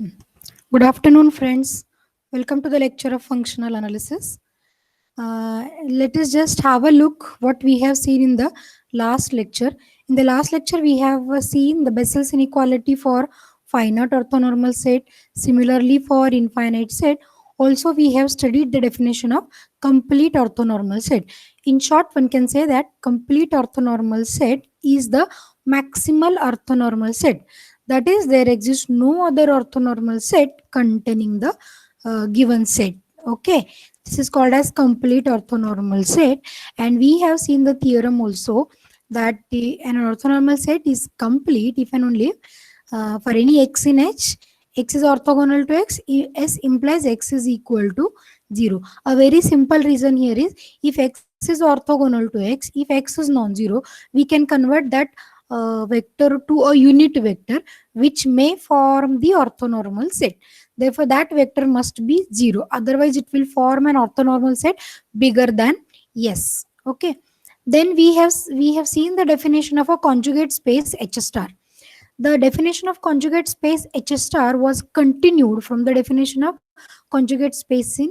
Good afternoon, friends. Welcome to the lecture of functional analysis. Let us just have a look what we have seen in the last lecture. In the last lecture, we have seen the Bessel's inequality for finite orthonormal set. Similarly, for infinite set, also we have studied the definition of complete orthonormal set. In short, one can say that complete orthonormal set is the maximal orthonormal set. That is, there exists no other orthonormal set containing the given set. Okay, this is called as complete orthonormal set, and we have seen the theorem also that an orthonormal set is complete if and only for any x in H, x is orthogonal to x, S implies x is equal to 0. A very simple reason here is if x is orthogonal to x, if x is non-zero, we can convert that vector to a unit vector which may form the orthonormal set. Therefore, that vector must be 0. Otherwise, it will form an orthonormal set bigger than S. Okay. Then we have seen the definition of a conjugate space H star. The definition of conjugate space H star was continued from the definition of conjugate space in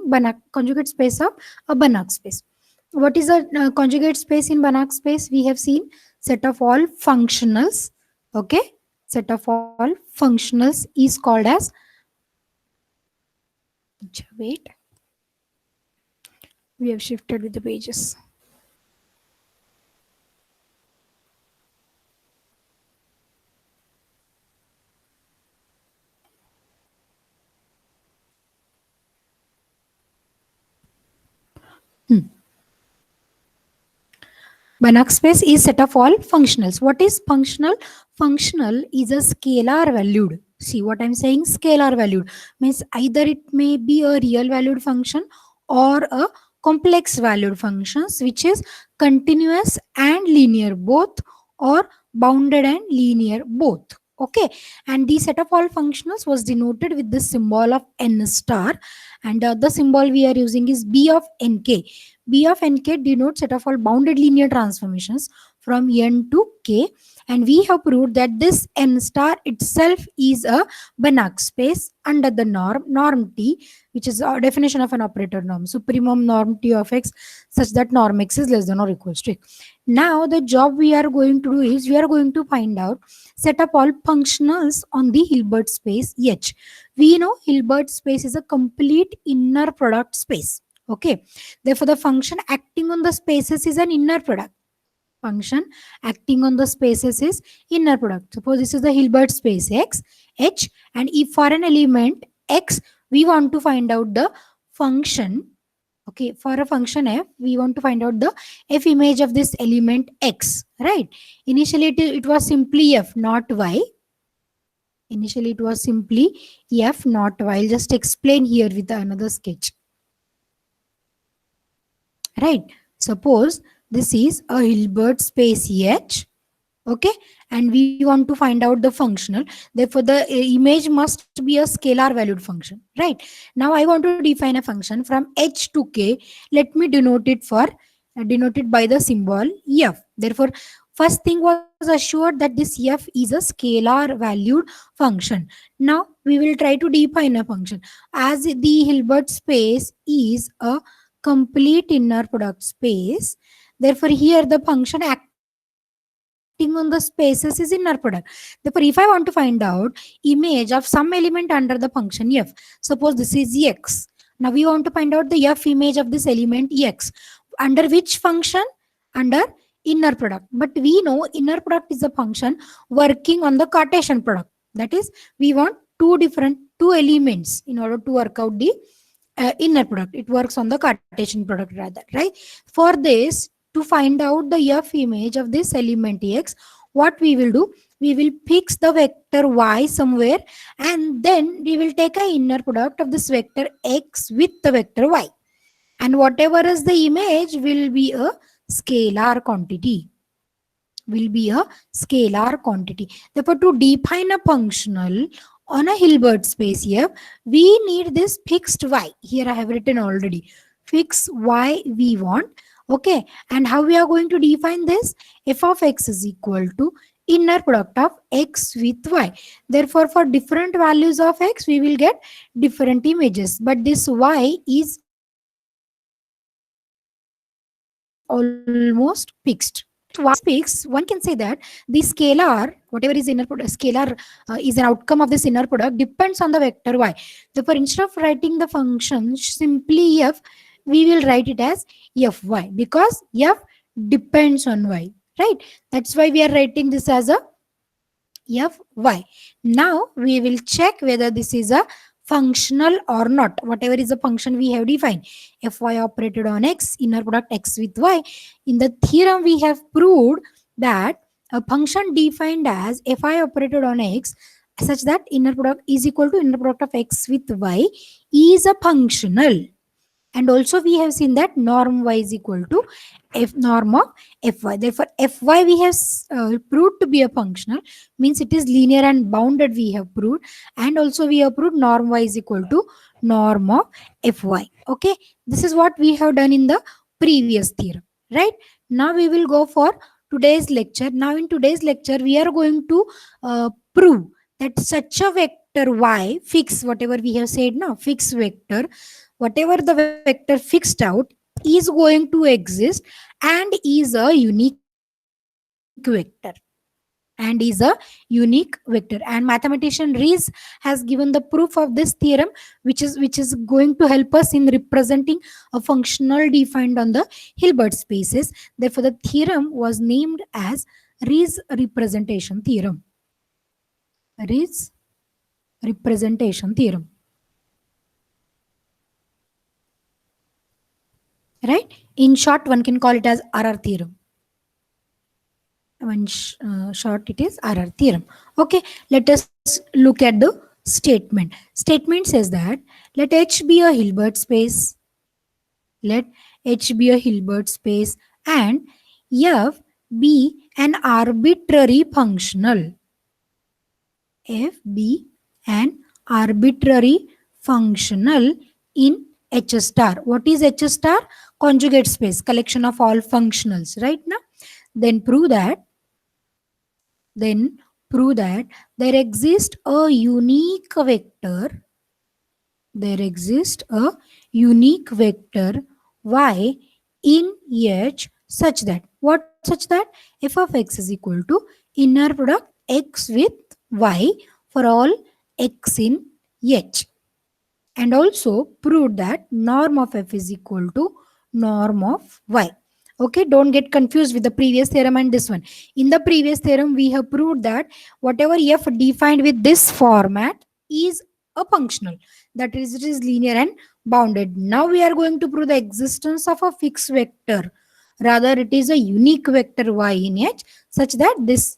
conjugate space of a Banach space. What is a conjugate space in Banach space? We have seen set of all functionals. Okay, set of all functionals is called as, wait, we have shifted with the pages. Banach space is set of all functionals. What is functional? Functional is a scalar valued. See what I'm saying? Scalar valued means either it may be a real valued function or a complex valued functions which is continuous and linear both, or bounded and linear both. Okay, and the set of all functionals was denoted with the symbol of n star, and the symbol we are using is b of nk. B of nk denotes set of all bounded linear transformations from n to k, and we have proved that this n star itself is a Banach space under the norm t, which is a definition of an operator norm, supremum norm t of x such that norm x is less than or equals to x. Now the job we are going to do is we are going to find out set up all functionals on the Hilbert space H. We know Hilbert space is a complete inner product space. Okay, therefore the function acting on the spaces is an inner product. Function acting on the spaces is inner product. Suppose this is the Hilbert space X, H, and if for an element X, we want to find out the function. Okay, for a function f, we want to find out the f image of this element x, right? Initially, it was simply f, not y. Initially, it was simply f, not y. I'll just explain here with another sketch. Right? Suppose this is a Hilbert space H. Okay, and we want to find out the functional. Therefore, the image must be a scalar valued function, right? Now I want to define a function from H to K. Let me denote it by the symbol f. Therefore, first thing was assured that this f is a scalar valued function. Now we will try to define a function. As the Hilbert space is a complete inner product space, therefore here the function acting on the spaces is inner product. Therefore, if I want to find out image of some element under the function f, suppose this is x. Now we want to find out the f image of this element x. Under which function? Under inner product. But we know inner product is a function working on the Cartesian product. That is, we want two elements in order to work out the inner product. It works on the Cartesian product rather, right? For this, to find out the f image of this element x, what we will do? We will fix the vector y somewhere, and then we will take an inner product of this vector x with the vector y. And whatever is the image will be a scalar quantity. Therefore, to define a functional on a Hilbert space f, we need this fixed y. Here I have written already. Fix y we want. Okay, and how we are going to define this? F of x is equal to inner product of x with y. Therefore, for different values of x, we will get different images. But this y is almost fixed. Y is fixed. One can say that the scalar, whatever is inner product, scalar is an outcome of this inner product, depends on the vector y. Therefore, instead of writing the function simply f, we will write it as fy because f depends on y, right? That's why we are writing this as a fy. Now we will check whether this is a functional or not. Whatever is the function we have defined, fy operated on x, inner product x with y. In the theorem we have proved that a function defined as fy operated on x such that inner product is equal to inner product of x with y is a functional. And also we have seen that norm y is equal to f norm of fy. Therefore fy we have proved to be a functional, means it is linear and bounded we have proved. And also we have proved norm y is equal to norm of fy. Okay, this is what we have done in the previous theorem, right? Now we will go for today's lecture. Now in today's lecture we are going to prove that such a vector y, fix, whatever we have said now, fixed vector, whatever the vector fixed out, is going to exist and is a unique vector, and mathematician Rees has given the proof of this theorem, which is going to help us in representing a functional defined on the Hilbert spaces. Therefore the theorem was named as Rees representation theorem. Rees representation theorem, right? In short, one can call it as RR theorem. Short, it is RR theorem. Okay, let us look at the statement. Statement says that let H be a Hilbert space. Let H be a Hilbert space and F be an arbitrary functional. F be an arbitrary functional in H star. What is H star? Conjugate space, collection of all functionals, right? Now, then prove that there exists a unique vector. There exists a unique vector y in H such that, what such that? F of x is equal to inner product x with y for all x in H. And also proved that norm of f is equal to norm of y. Okay, don't get confused with the previous theorem and this one. In the previous theorem, we have proved that whatever f defined with this format is a functional, that is, it is linear and bounded. Now we are going to prove the existence of a fixed vector. Rather, it is a unique vector y in H such that this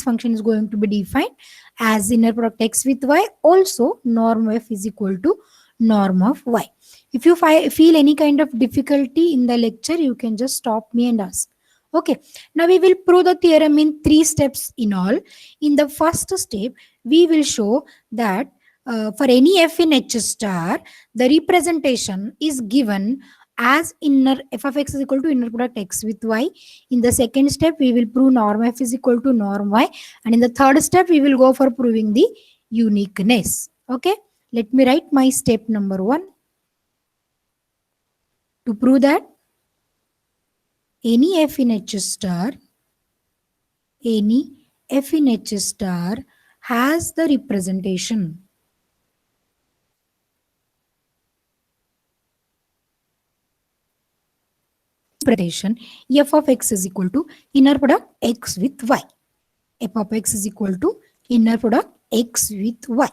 function is going to be defined as inner product x with y. Also, norm f is equal to norm of y. If you feel any kind of difficulty in the lecture, you can just stop me and ask. Okay, now we will prove the theorem in 3 steps in all. In the first step, we will show that for any f in H star, the representation is given as inner f of x is equal to inner product x with y. In the second step, we will prove norm f is equal to norm y. And in the third step, we will go for proving the uniqueness. Okay, let me write my step number 1. To prove that any f in H star, has the representation f of x is equal to inner product x with y. F of x is equal to inner product x with y.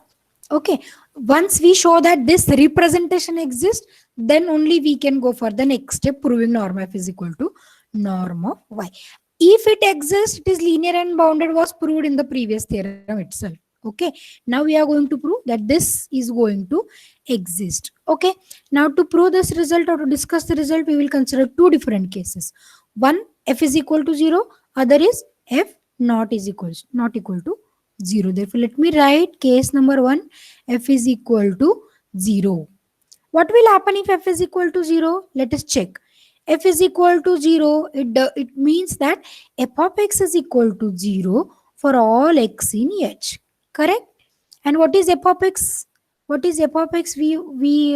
Okay, once we show that this representation exists, then only we can go for the next step, proving norm f is equal to norm of y. If it exists, it is linear and bounded, was proved in the previous theorem itself. Okay, now we are going to prove that this is going to exist. Okay, now to prove this result or to discuss the result, we will consider 2 different cases. One, f is equal to 0, other is f not equal to 0. Therefore, let me write case number 1, f is equal to 0. What will happen if f is equal to 0? Let us check. f is equal to 0, it means that f of x is equal to 0 for all x in H. Correct? And what is f of x? What is f of x? We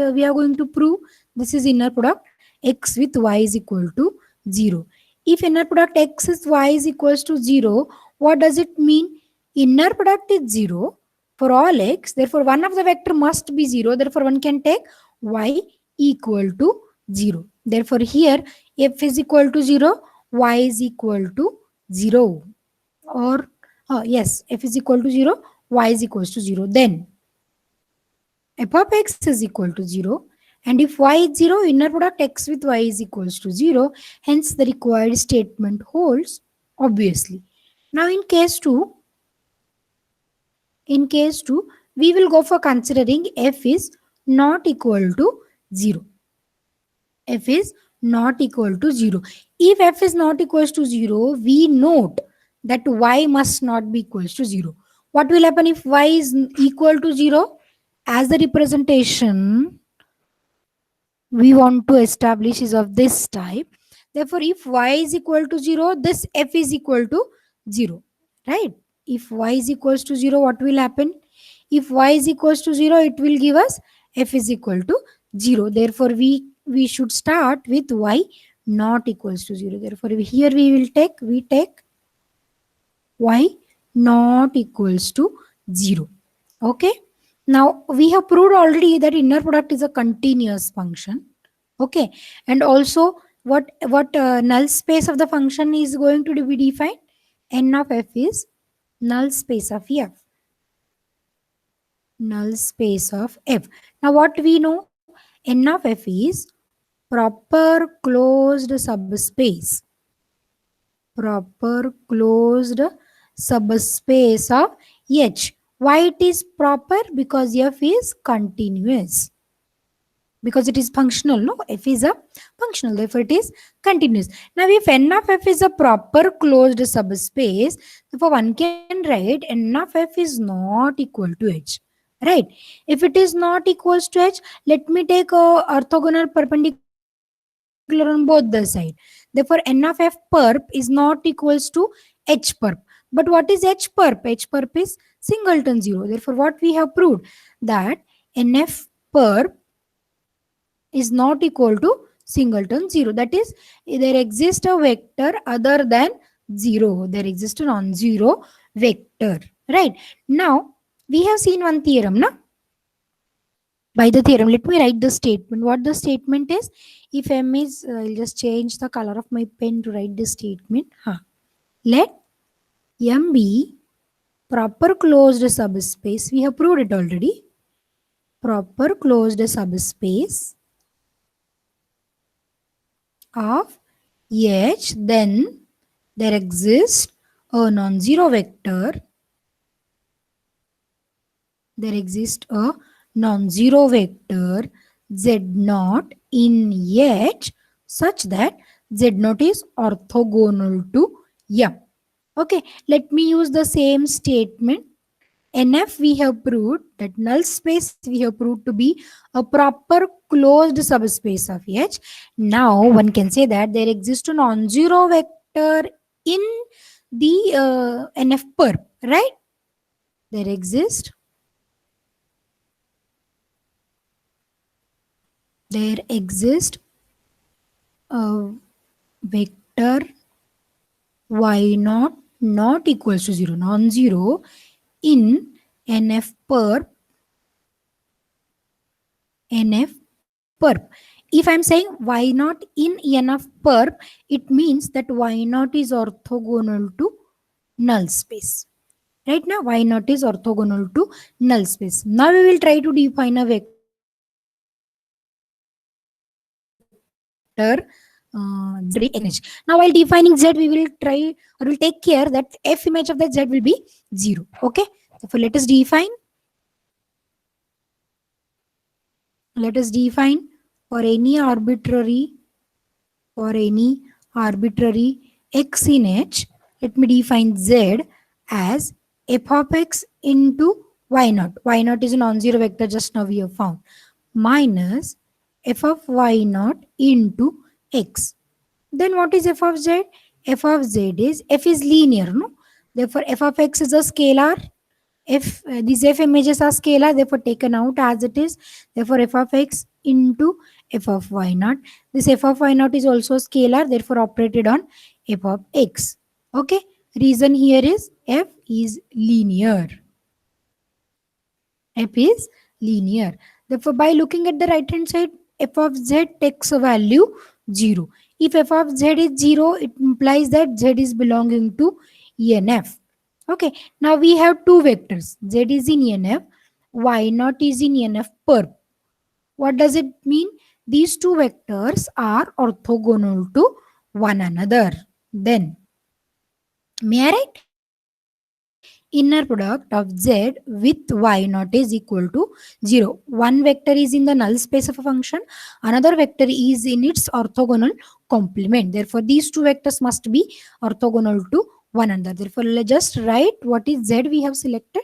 are going to prove this is inner product x with y is equal to 0. If inner product x is y is equals to 0, what does it mean? Inner product is 0 for all x. Therefore, one of the vector must be 0. Therefore, one can take y equal to 0. Therefore, here f is equal to 0, y is equal to 0. Or yes, f is equal to 0, y is equals to 0. Then f of x is equal to 0, and if y is 0, inner product x with y is equals to 0. Hence, the required statement holds, obviously. Now, in case 2, we will go for considering f is not equal to 0. F is not equal to 0. If f is not equals to 0, we note that y must not be equals to 0. What will happen if y is equal to 0? As the representation we want to establish is of this type. Therefore, if y is equal to 0, this f is equal to 0. Right? If y is equals to 0, what will happen? If y is equals to 0, it will give us f is equal to 0. Therefore, we should start with y not equals to 0. Therefore, here we take y not equals to 0. Okay. Now, we have proved already that inner product is a continuous function. Okay. And also, what null space of the function is going to be defined? N of f is null space of f. Null space of f. Now, what we know? N of f is proper closed subspace. Proper closed subspace of H. Why it is proper? Because f is continuous. Because it is functional, no? F is a functional, therefore it is continuous. Now, if n of f is a proper closed subspace, therefore one can write n of f is not equal to H. Right? If it is not equals to H, let me take a orthogonal perpendicular on both the side. Therefore, n of f perp is not equals to H perp. But what is H perp? H perp is singleton 0. Therefore, what we have proved that nf perp is not equal to singleton 0. That is, there exists a vector other than 0. There exists a non-zero vector. Right? Now, we have seen one theorem. Na? By the theorem, let me write the statement. What the statement is? If m is, I'll just change the color of my pen to write this statement. Let m be proper closed subspace. We have proved it already. Proper closed subspace of H, then there exists a non-zero vector. There exists a non-zero vector z0 in H such that z0 is orthogonal to M. Okay, let me use the same statement. NF we have proved that null space we have proved to be a proper closed subspace of H. Now one can say that there exists a non-zero vector in the NF perp, right? There exists a vector y not equals to 0, non-zero in NF perp. If I'm saying y naught in NF perp, it means that y naught is orthogonal to null space. Right now, y naught is orthogonal to null space. Now we will try to define a vector z in H. Now while defining z, we will try or will take care that f image of that z will be 0. Okay. Therefore, let us define for any arbitrary x in H. Let me define z as f of x into y naught. Y naught is a non-zero vector just now we have found, minus f of y naught into x. Then what is f of z? F of z is f is linear, no? Therefore, f of x is a scalar. If these f images are scalar, therefore taken out as it is. Therefore, f of x into f of y naught. This f of y naught is also scalar, therefore operated on f of x. Okay. Reason here is f is linear. F is linear. Therefore, by looking at the right hand side, f of z takes a value 0. If f of z is 0, it implies that z is belonging to ENF. Okay, now we have two vectors. Z is in ENF, y naught is in ENF perp. What does it mean? These two vectors are orthogonal to one another. Then, may I write? Inner product of z with y naught is equal to 0. One vector is in the null space of a function, another vector is in its orthogonal complement. Therefore, these two vectors must be orthogonal to one another. Therefore, let's just write what is z we have selected.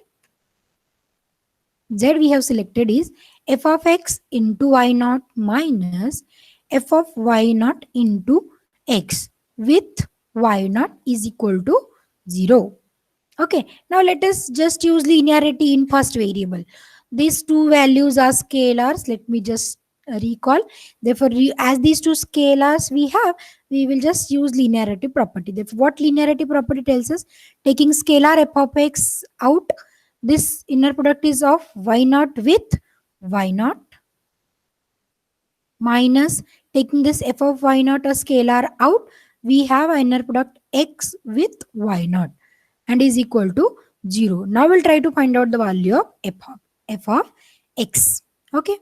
Z we have selected is f of x into y naught minus f of y naught into x with y naught is equal to 0. Okay, now let us just use linearity in first variable. These two values are scalars. Let me just recall. Therefore, as these two scalars we have, we will just use linearity property. Therefore, what linearity property tells us? Taking scalar f of x out, this inner product is of y naught with y naught minus taking this f of y naught a scalar out, we have an inner product x with y naught and is equal to 0. Now we'll try to find out the value of f of x. Okay.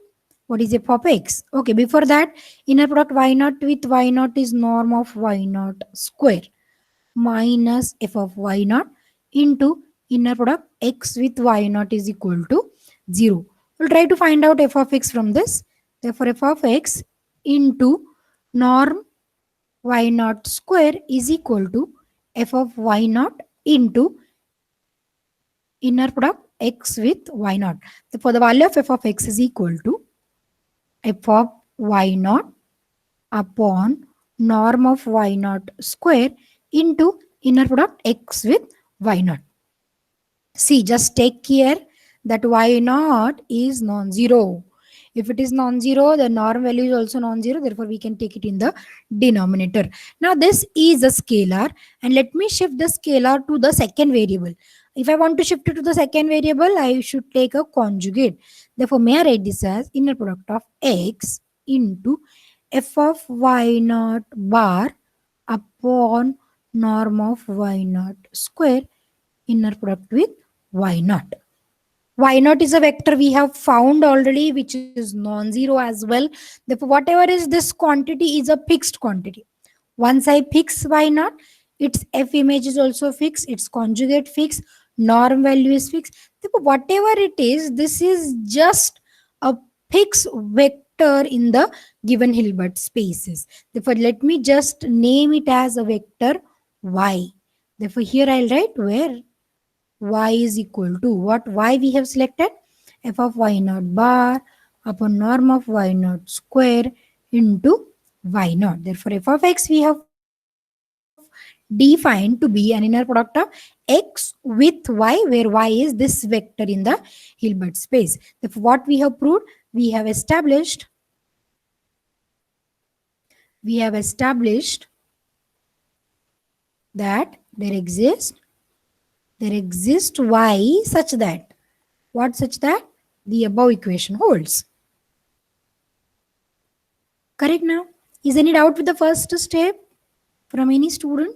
What is f of x? Okay, before that, inner product y naught with y naught is norm of y naught square minus f of y naught into inner product x with y naught is equal to 0. We'll try to find out f of x from this. Therefore, f of x into norm y naught square is equal to f of y naught into inner product x with y naught. Therefore, the value of f of x is equal to f of y naught upon norm of y naught square into inner product x with y naught. See, just take care that y naught is non-zero. If it is non-zero, the norm value is also non-zero. Therefore, we can take it in the denominator. Now, this is a scalar. And let me shift the scalar to the second variable. If I want to shift it to the second variable, I should take a conjugate. Therefore, may I write this as inner product of x into f of y naught bar upon norm of y naught square inner product with y naught. Y naught is a vector we have found already, which is non-zero as well. Therefore, whatever is this quantity is a fixed quantity. Once I fix y naught, its f image is also fixed, its conjugate fixed, norm value is fixed. Therefore, whatever it is, this is just a fixed vector in the given Hilbert spaces. Therefore, let me just name it as a vector y. Therefore, here I'll write where y is equal to what y we have selected, f of y naught bar upon norm of y naught square into y naught. Therefore, f of x we have defined to be an inner product of x with y, where y is this vector in the Hilbert space. Therefore, what we have proved, we have established we have established that there exists y such that, what such that the above equation holds. Correct now? Is any doubt with the first step from any student?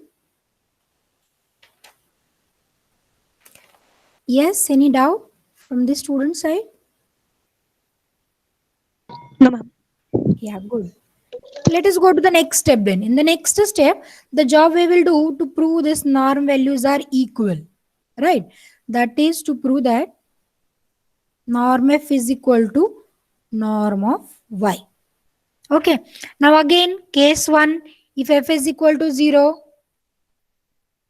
Yes, any doubt from the student side? No, ma'am. Yeah, good. Let us go to the next step then. In the next step, the job we will do to prove this norm values are equal. Right? That is to prove that norm f is equal to norm of y. Okay. Now again, case 1, if f is equal to 0,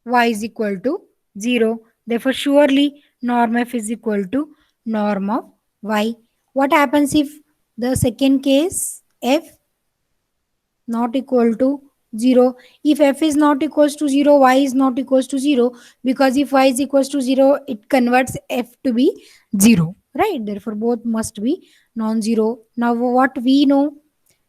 y is equal to 0. Therefore, surely norm f is equal to norm of y. What happens if the second case f not equal to 0. If f is not equals to 0, y is not equals to 0, because if y is equals to 0, it converts f to be 0, right? Therefore both must be non-zero. Now what we know,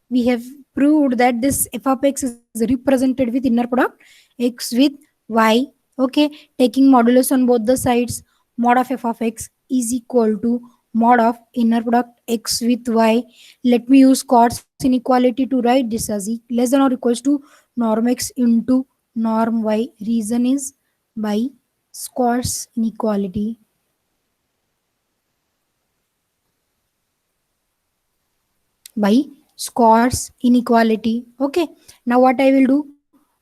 we have proved that this f of x is represented with inner product x with y. Okay, taking modulus on both the sides, mod of f of x is equal to mod of inner product x with y. Let me use Scott's inequality to write this as less than or equals to norm x into norm y. Reason is by Scott's inequality. By Scott's inequality. Okay, now what I will do,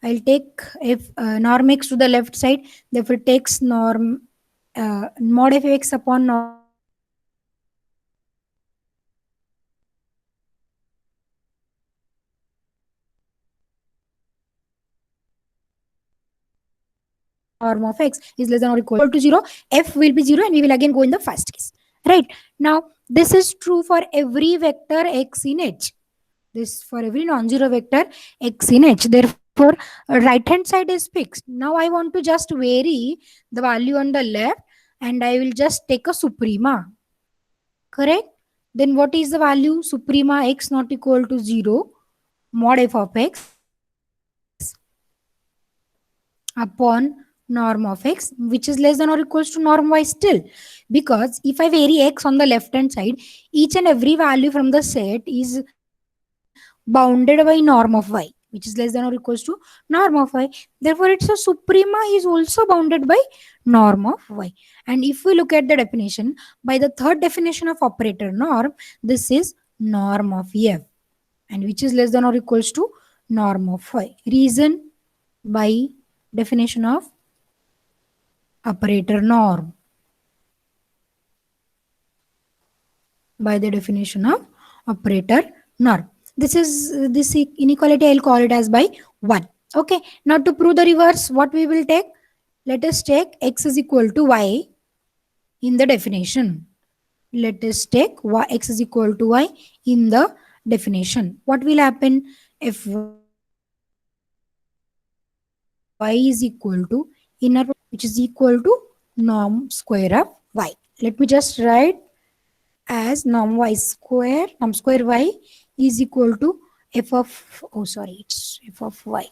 I'll take if norm x to the left side, therefore it takes norm mod f x upon norm of x is equal to norm of y. Reason by Scott's inequality. Norm of x is less than or equal to 0, f will be 0, and we will again go in the first case, right? Now this is true for every vector x in H. This for every non-zero vector x in H. Therefore right hand side is fixed. Now I want to just vary the value on the left, and I will just take a suprema, correct? Then what is the value? Suprema x not equal to 0 mod f of x upon norm of x, which is less than or equals to norm y still, because if I vary x on the left hand side, each and every value from the set is bounded by norm of y, which is less than or equals to norm of y. Therefore it's a suprema is also bounded by norm of y. And if we look at the definition, by the third definition of operator norm, this is norm of f, and which is less than or equals to norm of y. Reason by definition of operator norm. By the definition of operator norm, this inequality I'll call it as by 1. Okay, now to prove the reverse, what we will take, let us take x is equal to y in the definition. Let us take x is equal to y in the definition. What will happen if y is equal to inner product of x with y, which is equal to norm square of y. Let me just write as norm square y is equal to f of, oh sorry, it's f of y.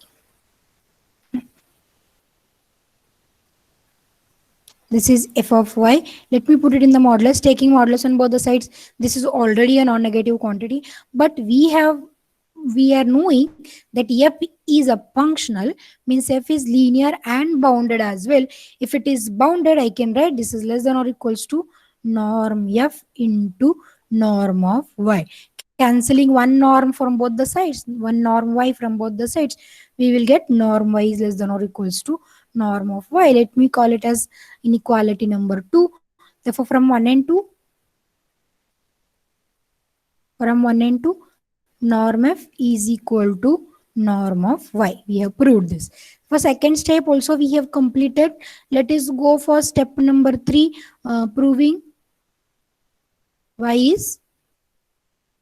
This is f of y. Let me put it in the modulus, taking modulus on both the sides. This is already a non-negative quantity, but we are knowing that f is a functional, means f is linear and bounded as well. If it is bounded, I can write this is less than or equals to norm f into norm of y. Cancelling one norm from both the sides, one norm y from both the sides, we will get norm y is less than or equals to norm of y. Let me call it as inequality number 2. Therefore from 1 and 2, norm f is equal to norm of y. We have proved this. For second step also we have completed. Let us go for step number 3, proving y is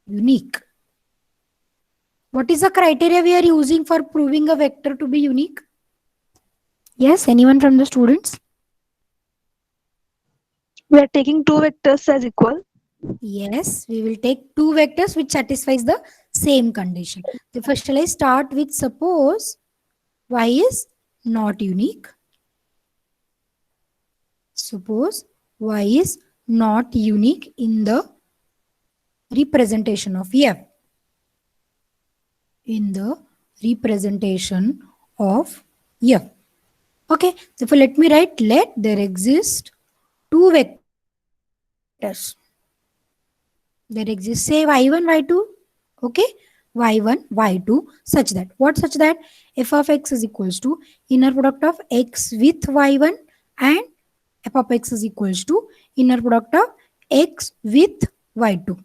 unique. What is the criteria we are using for proving a vector to be unique? Yes, anyone from the students? We are taking two vectors as equal. Yes, we will take two vectors which satisfies the same condition. So first shall I start with, suppose y is not unique. Suppose y is not unique in the representation of f. In the representation of f. Okay, therefore let me write, let there exist two vectors. There exists, say y1, y2. Okay, y1, y2, such that, what such that, f of x is equals to inner product of x with y1 and f of x is equals to inner product of x with y2.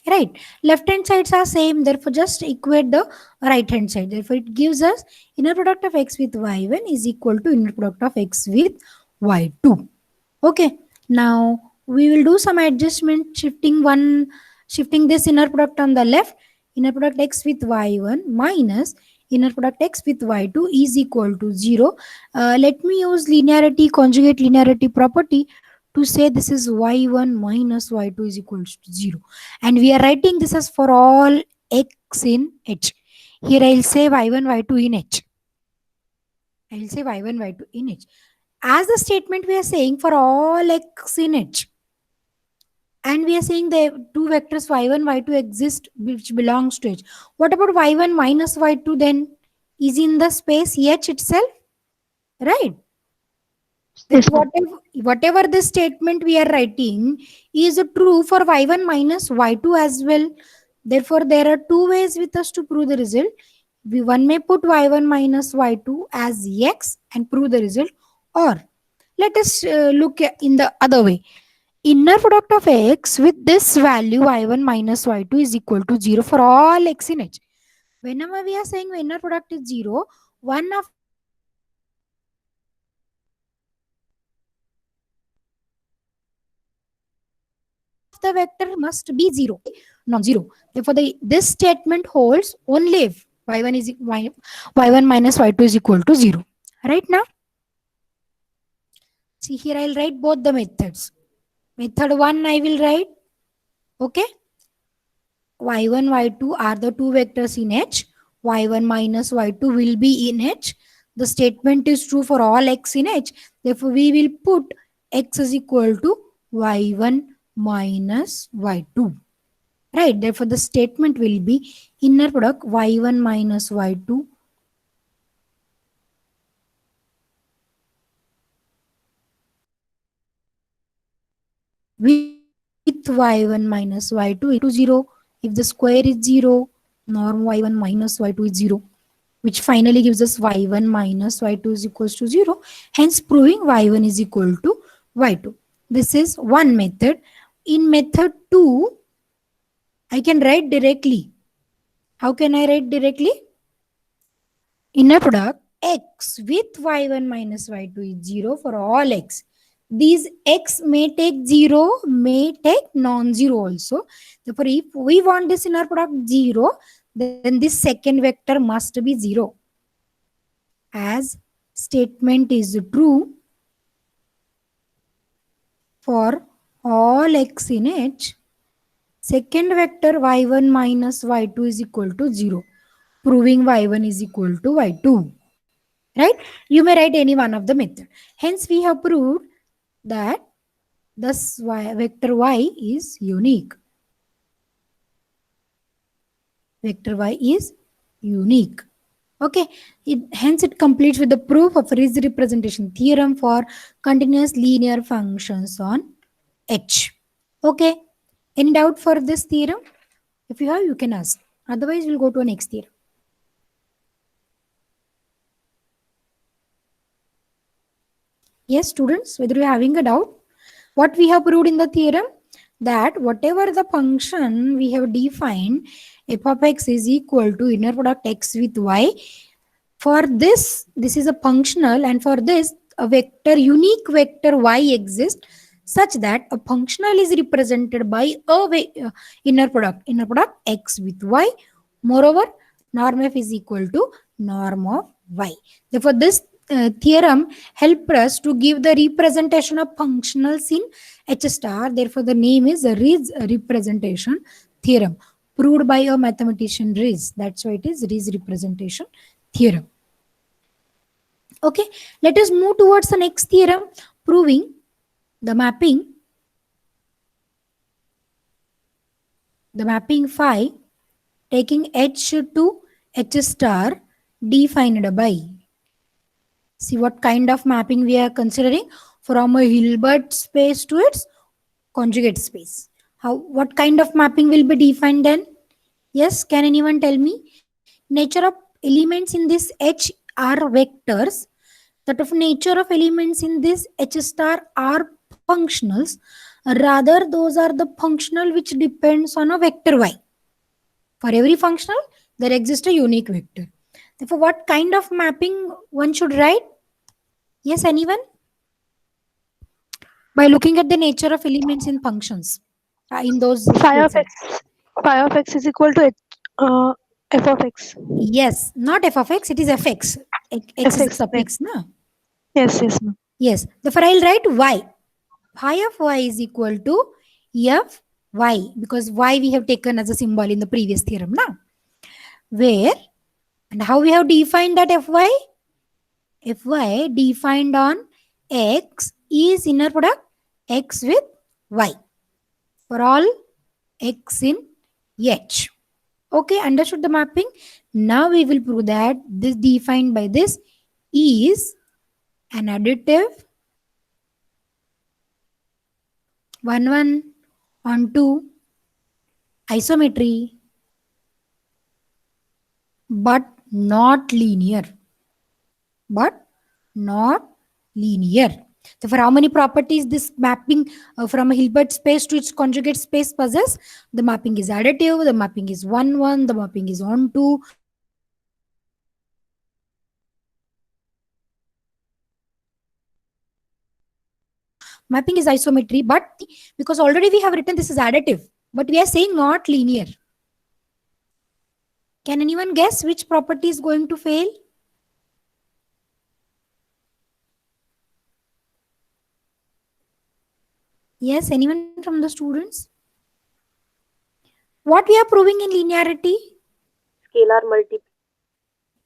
Right, left hand sides are same, therefore just equate the right hand side. Therefore it gives us inner product of x with y1 is equal to inner product of x with y2. Okay, now we will do some adjustment, shifting this inner product on the left, inner product x with y1 minus inner product x with y2 is equal to 0. Let me use linearity, conjugate linearity property to say this is y1 minus y2 is equal to 0. And we are writing this as for all x in h. Here I will say y1, y2 in h. I will say y1, y2 in h. As the statement we are saying for all x in h. And we are saying the two vectors y1, y2 exist which belongs to h. What about y1 minus y2 then? Is in the space h itself, right? Therefore, Yes, ma'am. whatever the statement we are writing is true for y1 minus y2 as well. Therefore, there are two ways with us to prove the result. One may put y1 minus y2 as x and prove the result, or let us look in the other way. Inner product of x with this value y1 minus y2 is equal to 0 for all x in h. Whenever we are saying inner product is 0, one of the vector must be 0. Non-zero. Therefore, this statement holds only if y1 minus y2 is equal to 0. Right now, see here I'll write both the methods. Method 1 I will write, okay, y1, y2 are the two vectors in h. y1 minus y2 will be in h. The statement is true for all x in h. Therefore, we will put x is equal to y1 minus y2. Right? Therefore, the statement will be inner product y1 minus y2 with y1 minus y2 is equal to 0. If the square is 0, norm y1 minus y2 is 0, which finally gives us y1 minus y2 is equals to 0. Hence, proving y1 is equal to y2. This is one method. In method 2, I can write directly. How can I write directly? Inner product x with y1 minus y2 is 0 for all x. These x may take 0, may take non-zero also. Therefore, if we want this inner product 0, then this second vector must be 0. As statement is true for all x in h, second vector y1 minus y2 is equal to 0, proving y1 is equal to y2. Right? You may write any one of the method. Hence, we have proved that this vector y is unique. Vector y is unique. Okay. Hence, it completes with the proof of Ries representation theorem for continuous linear functions on H. Okay. Any doubt for this theorem? If you have, you can ask. Otherwise, we'll go to a next theorem. Yes, students, whether you're having a doubt, what we have proved in the theorem, that whatever the function we have defined, f of x is equal to inner product x with y. For this is a functional, and for this, a vector, unique vector y exists such that a functional is represented by inner product x with y. Moreover, norm f is equal to norm of y. Therefore, this theorem helped us to give the representation of functionals in H star. Therefore, the name is Ries representation theorem, proved by a mathematician Ries. That's why it is Ries representation theorem. Okay, let us move towards the next theorem, proving the mapping phi taking H to H star defined by. See what kind of mapping we are considering from a Hilbert space to its conjugate space. What kind of mapping will be defined then? Yes, can anyone tell me? Nature of elements in this H are vectors. That of nature of elements in this H star are functionals. Rather, those are the functional which depends on a vector y. For every functional, there exists a unique vector. Therefore, what kind of mapping one should write? Yes, anyone? By looking at the nature of elements in functions in those Phi of spaces. x, phi of x is equal to h. f of x. Yes, not f of x, it is fx. X is a Fx. Then. suffix, no? Yes, yes, ma'am. Yes, therefore I'll write y. Phi of y is equal to f y, because y we have taken as a symbol in the previous theorem now. Where and how we have defined that fy? Fy defined on x is inner product x with y for all x in h. Okay, understood the mapping? Now we will prove that this defined by this is an additive 1 1 on 2 isometry, but not linear. But not linear. So for how many properties this mapping from a Hilbert space to its conjugate space possess? The mapping is additive, the mapping is 1 1, the mapping is on 2, the mapping is isometry, the mapping is additive, the mapping is 1 1, the mapping is on 2, mapping is isometry, but because already we have written this is additive, but we are saying not linear. Can anyone guess which property is going to fail? Yes, anyone from the students? What we are proving in linearity? Scalar multiplication.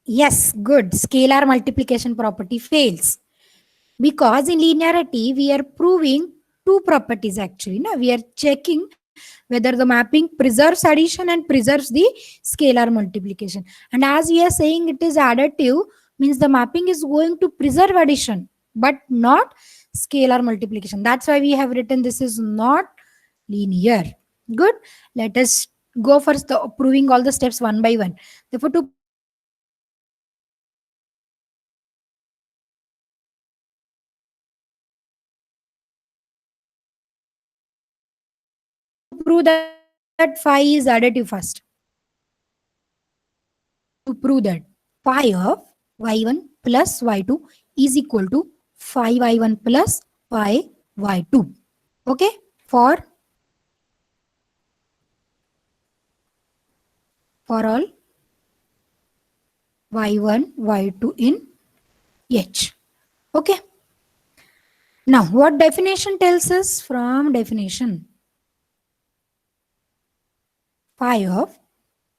Yes, good. Scalar multiplication property fails. Because in linearity, we are proving two properties actually. Now we are checking whether the mapping preserves addition and preserves the scalar multiplication. And as we are saying it is additive, means the mapping is going to preserve addition, but not scalar multiplication. That's why we have written this is not linear. Good. Let us go for proving all the steps one by one. Therefore, to prove that phi is additive, we will first prove that phi of y1 plus y2 is equal to how we will prove that phi is additive first. To prove that phi of y1 plus y2 is equal to phi y1 plus phi y2. Okay, for all y1 y2 in h. Okay, now what definition tells us? From definition, phi of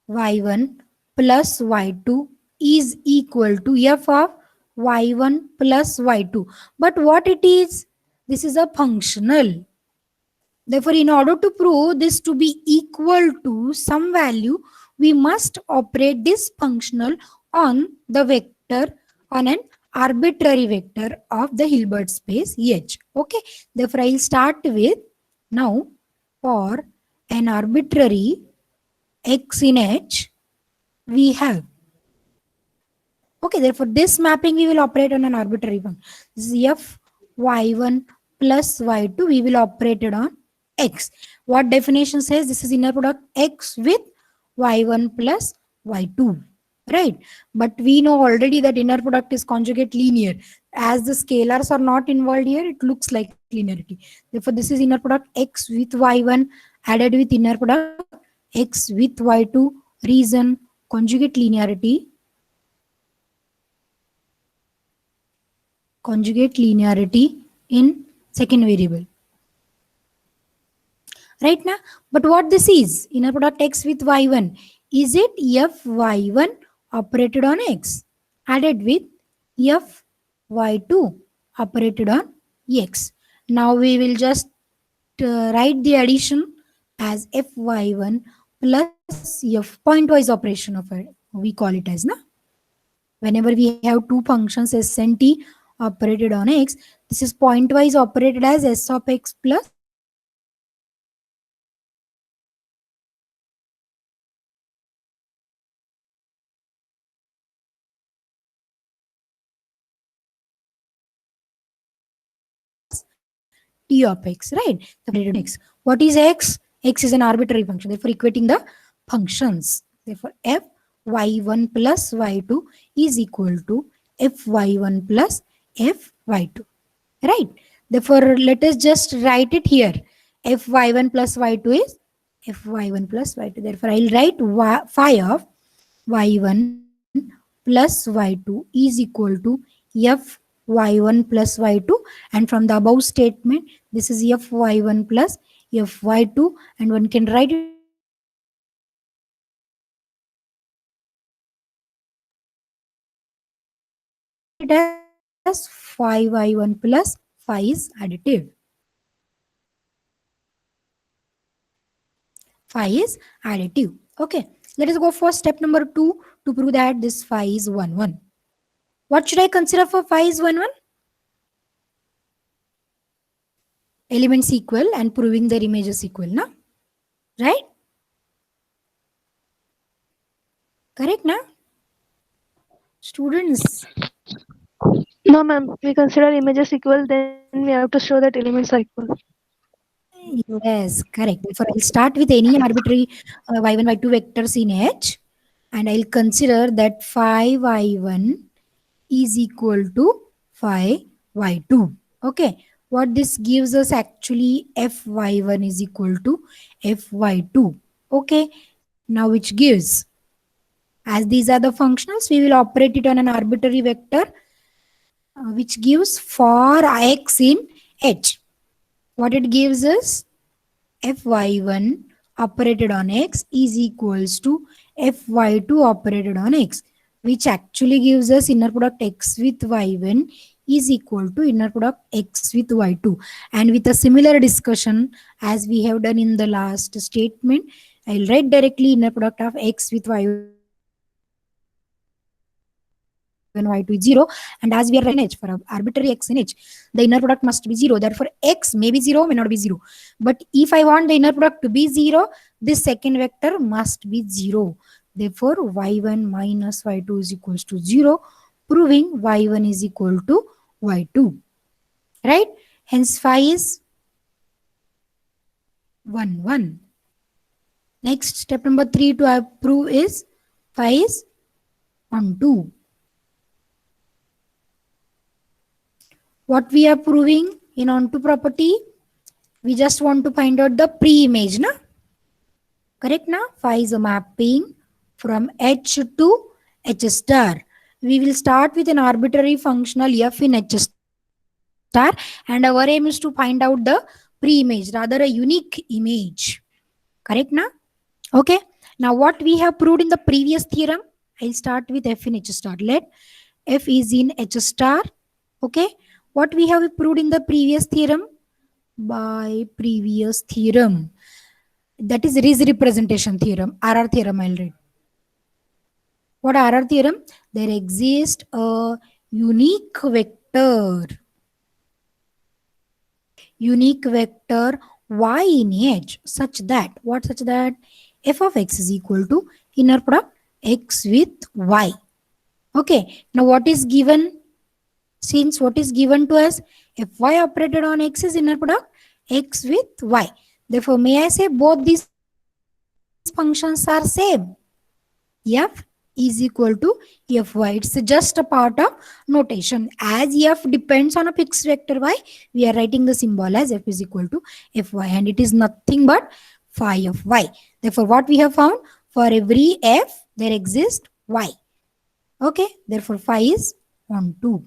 y1 plus y2 is equal to f of y1 plus y2. But what it is? This is a functional. Therefore, in order to prove this to be equal to some value, we must operate this functional on the vector, on an arbitrary vector of the Hilbert space H. Okay. Therefore, I will start with now for an arbitrary x in H, we have. Okay, therefore this mapping we will operate on an arbitrary function. This is f y1 plus y2, we will operate it on x. What definition says? This is inner product x with y1 plus y2, right? But we know already that inner product is conjugate linear. As the scalars are not involved here, it looks like linearity. Therefore this is inner product x with y1 added with inner product x with y2. Reason: conjugate linearity. Conjugate linearity in second variable, right now. But what this is? Inner product x with y1, is it f y1 operated on x added with f y2 operated on x? Now we will just write the addition as f y1 plus f pointwise operation of it, we call it as, na. Whenever we have two functions s and t operated on x, this is pointwise operated as s of x plus f of x. Therefore, f y1 plus y2 is equal to f y1 plus y2 plus t of x, right? X. What is x? X is an arbitrary function. Therefore, equating the functions. Therefore, f y1 plus y2 is equal to f y1 plus f y2, right? Therefore, let us just write it here. F y1 plus y2 is f y1 plus y2. Therefore, I'll write phi of y1 plus y2 is equal to f y1 plus y2, and from the above statement this is f y1 plus f y2, and one can write it as 5y1 plus 5 is additive. 5 is additive. Okay, let us go for step number 2 to prove that this 5 is 1 1. What should I consider for 5 is 1 1? Elements equal and proving their images equal, na? Right? Correct, na? Students. No, ma'am. We consider images equal, then we have to show that elements are equal. Yes, correct. Therefore, I'll start with any arbitrary y1, y2 vectors in H, and I'll consider that 5y1 is equal to 5y2. Okay, what this gives us actually fy1 is equal to fy2. Okay, now which gives, as these are the functionals, we will operate it on an arbitrary vector which gives for x in H. What it gives us, fy1 operated on x is equals to fy2 operated on x, which actually gives us inner product x with y1 is equal to inner product x with y2. And with a similar discussion as we have done in the last statement, I'll write directly inner product of x with y1 y2 is 0, and as we are writing in H for arbitrary x in H, the inner product must be 0. Therefore, x may be 0, may not be 0. But if I want the inner product to be 0, this second vector must be 0. Therefore, y1 minus y2 is equals to 0, proving y1 is equal to y2. Right? Hence, phi is 1 1. Next, step number 3 to prove is phi is on 2. What we are proving in onto property, we just want to find out the pre-image, na? Correct, na? Phi is a mapping from H to H star. We will start with an arbitrary functional f in H star, and our aim is to find out the pre-image, rather a unique image. Correct, na? Okay. Now what we have proved in the previous theorem, I'll start with f in H star. Let f is in H star. Okay. What we have proved in the previous theorem? By previous theorem, that is Riz representation theorem, RR theorem, I'll read. What RR theorem? There exists a unique vector y in H such that, what such that, f of x is equal to inner product x with y. Okay, now what is given? Since what is given to us, fy operated on x is inner product x with y. Therefore, may I say both these functions are same? F is equal to fy. It's just a part of notation. As f depends on a fixed vector y, we are writing the symbol as f is equal to fy, and it is nothing but phi of y. Therefore, what we have found, for every f there exists y. Okay, therefore phi is on 2.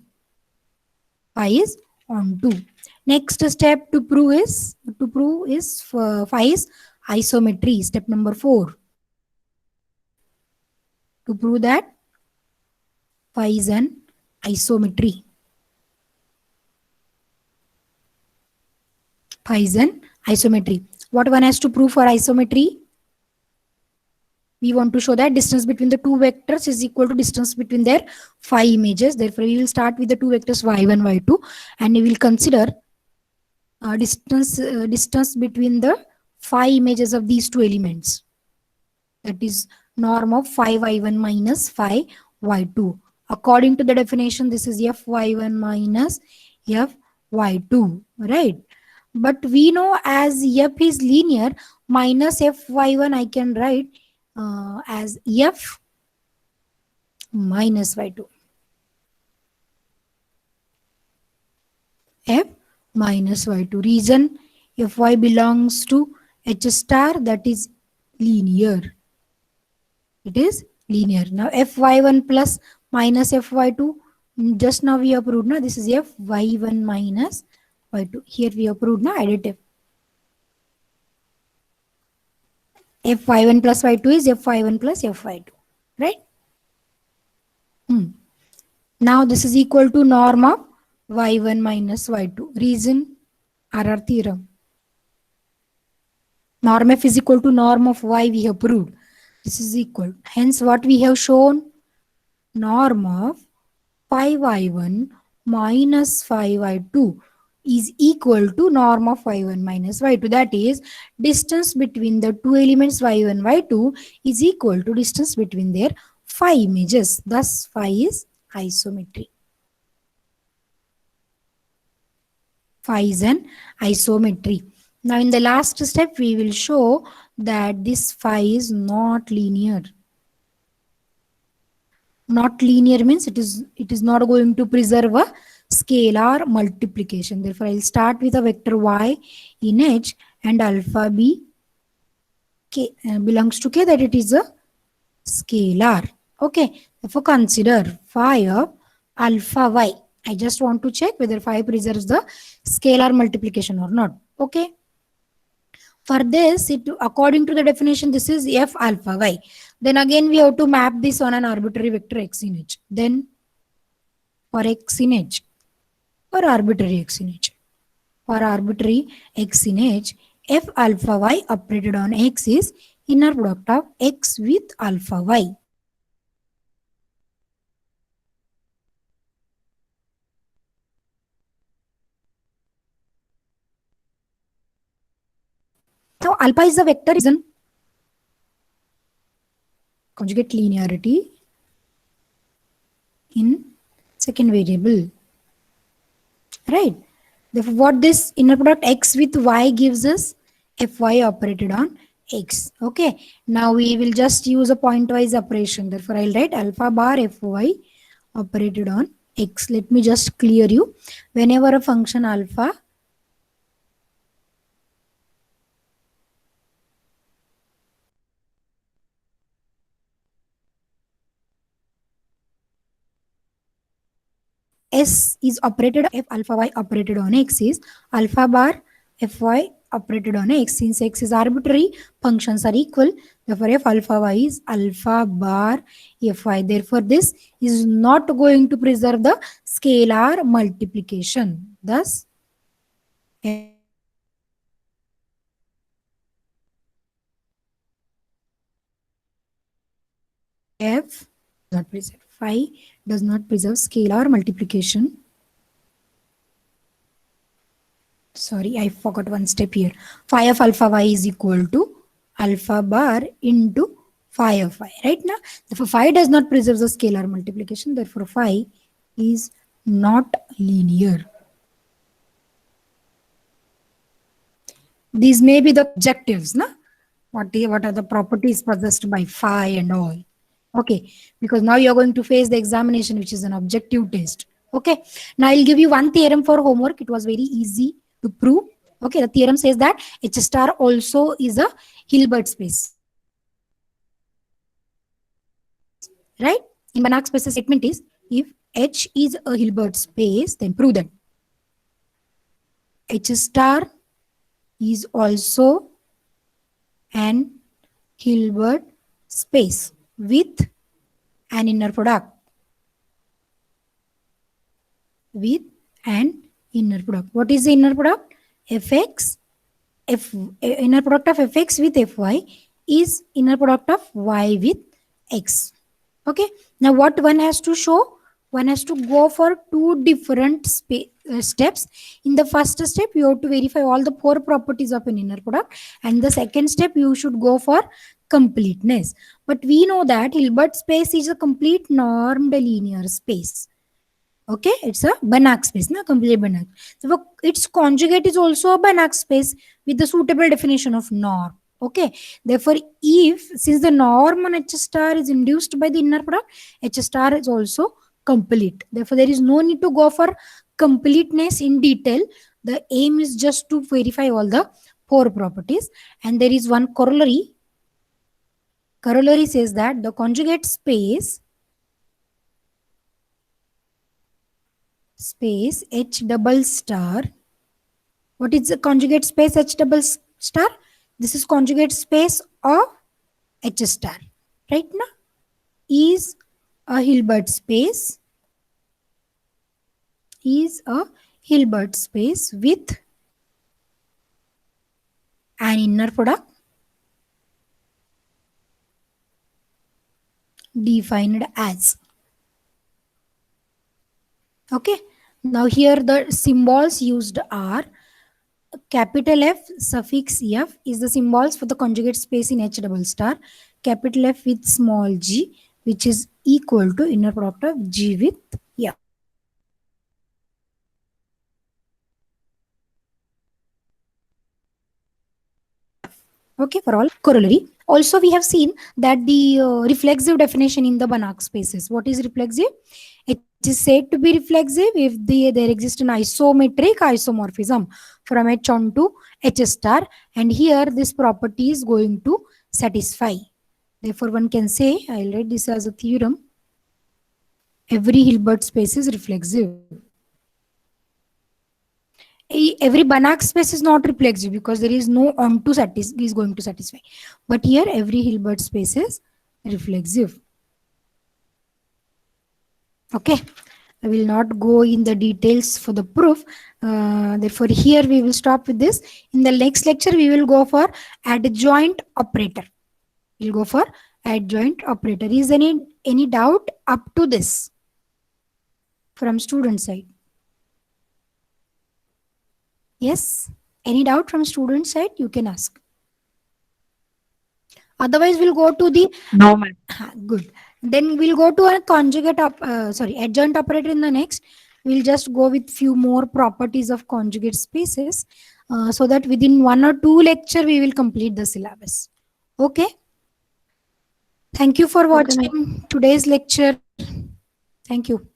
Phi is on 2. Next step to prove is phi is isometry. Step number 4. To prove that phi is an isometry. Phi is an isometry. What one has to prove for isometry? We want to show that distance between the two vectors is equal to distance between their phi images. Therefore, we will start with the two vectors y1, y2, and we will consider distance between the phi images of these two elements. That is norm of phi y1 minus phi y2. According to the definition, this is f y1 minus f y2, right? But we know as f is linear, minus f y1 I can write as f minus y2. F minus y2. Reason, fy belongs to H star, that is linear. It is linear. Now fy1 plus minus fy2, just now we have proved now this is fy1 minus y2. Here we have proved now additive. fy1 plus y2 is fy1 plus fy2, right? Now this is equal to norm of y1 minus y2. Reason, RR theorem. Norm f is equal to norm of y, we have proved. This is equal. Hence what we have shown, norm of phi y1 minus phi y2 is equal to norm of y1 minus y2. That is, distance between the two elements y1 y2 is equal to distance between their phi images. Thus phi is isometry. Phi is an isometry. Now in the last step we will show that this phi is not linear. Not linear means it is not going to preserve a scalar multiplication. Therefore I'll start with a vector y in H and alpha b k belongs to k, that it is a scalar. Okay, therefore consider phi of alpha y. I just want to check whether phi preserves the scalar multiplication or not. Okay. For this, according to the definition, this is f alpha y. Then again we have to map this on an arbitrary vector x in H. Then for x in H, for arbitrary x in H, for arbitrary x in H, f alpha y operated on x is inner product of x with alpha y. Now alpha is a vector reason conjugate linearity in second variable, right? Therefore what this inner product x with y gives us, fy operated on x. Okay, now we will just use a pointwise operation. Therefore I'll write alpha bar fy operated on x. Let me just clear you. Whenever a function alpha S is operated, f alpha y operated on x is alpha bar fy operated on x. Since x is arbitrary, functions are equal. Therefore f alpha y is alpha bar fy. Therefore this is not going to preserve the scalar multiplication. Thus f not preserve, phi does not preserve scalar multiplication. Sorry, I forgot one step here. Phi of alpha y is equal to alpha bar into phi of y. Right now, therefore phi does not preserve the scalar multiplication. Therefore phi is not linear. These may be the objectives, na? What are the properties possessed by phi and all. Okay, because now you are going to face the examination, which is an objective test. Okay, now I'll give you one theorem for homework. It was very easy to prove. Okay, the theorem says that H star also is a Hilbert space. Right? In Banach space, the statement is, if H is a Hilbert space, then prove that H star is also an Hilbert space with an inner product. With an inner product. What is the inner product? Fx, inner product of fx with fy is inner product of y with x. Okay. Now what one has to show? One has to go for two different steps. In the first step, you have to verify all the four properties of an inner product. And the second step, you should go for completeness. But we know that Hilbert space is a complete normed linear space. Okay, it's a Banach space, na, complete Banach. So its conjugate is also a Banach space with the suitable definition of norm. Okay, therefore, since the norm on H star is induced by the inner product, H star is also complete. Therefore, there is no need to go for completeness in detail. The aim is just to verify all the four properties. And there is one corollary Corollary says that the conjugate space H double star. What is the conjugate space H double star? This is conjugate space of H star. Right now is a Hilbert space with an inner product defined as. Okay. Now here the symbols used are capital F suffix F is the symbols for the conjugate space in H double star. Capital F with small g, which is equal to inner product of G with F. Okay, for all corollary. Also, we have seen that the reflexive definition in the Banach spaces. What is reflexive? It is said to be reflexive if there exists an isometric isomorphism from H onto H star, and here this property is going to satisfy. Therefore, one can say, I'll write this as a theorem. Every Hilbert space is reflexive. Every Banach space is not reflexive because there is no onto is going to satisfy. But here every Hilbert space is reflexive. Okay. I will not go in the details for the proof. Therefore, here we will stop with this. In the next lecture, we will go for adjoint operator. We'll go for adjoint operator. Is any doubt up to this from student side? Yes? Any doubt from student side? You can ask. Otherwise, we'll go to the... No, ma'am. Good. Then we'll go to a conjugate adjoint operator in the next. We'll just go with few more properties of conjugate spaces so that within 1 or 2 lecture we will complete the syllabus. Okay. Thank you for watching today's lecture. Thank you.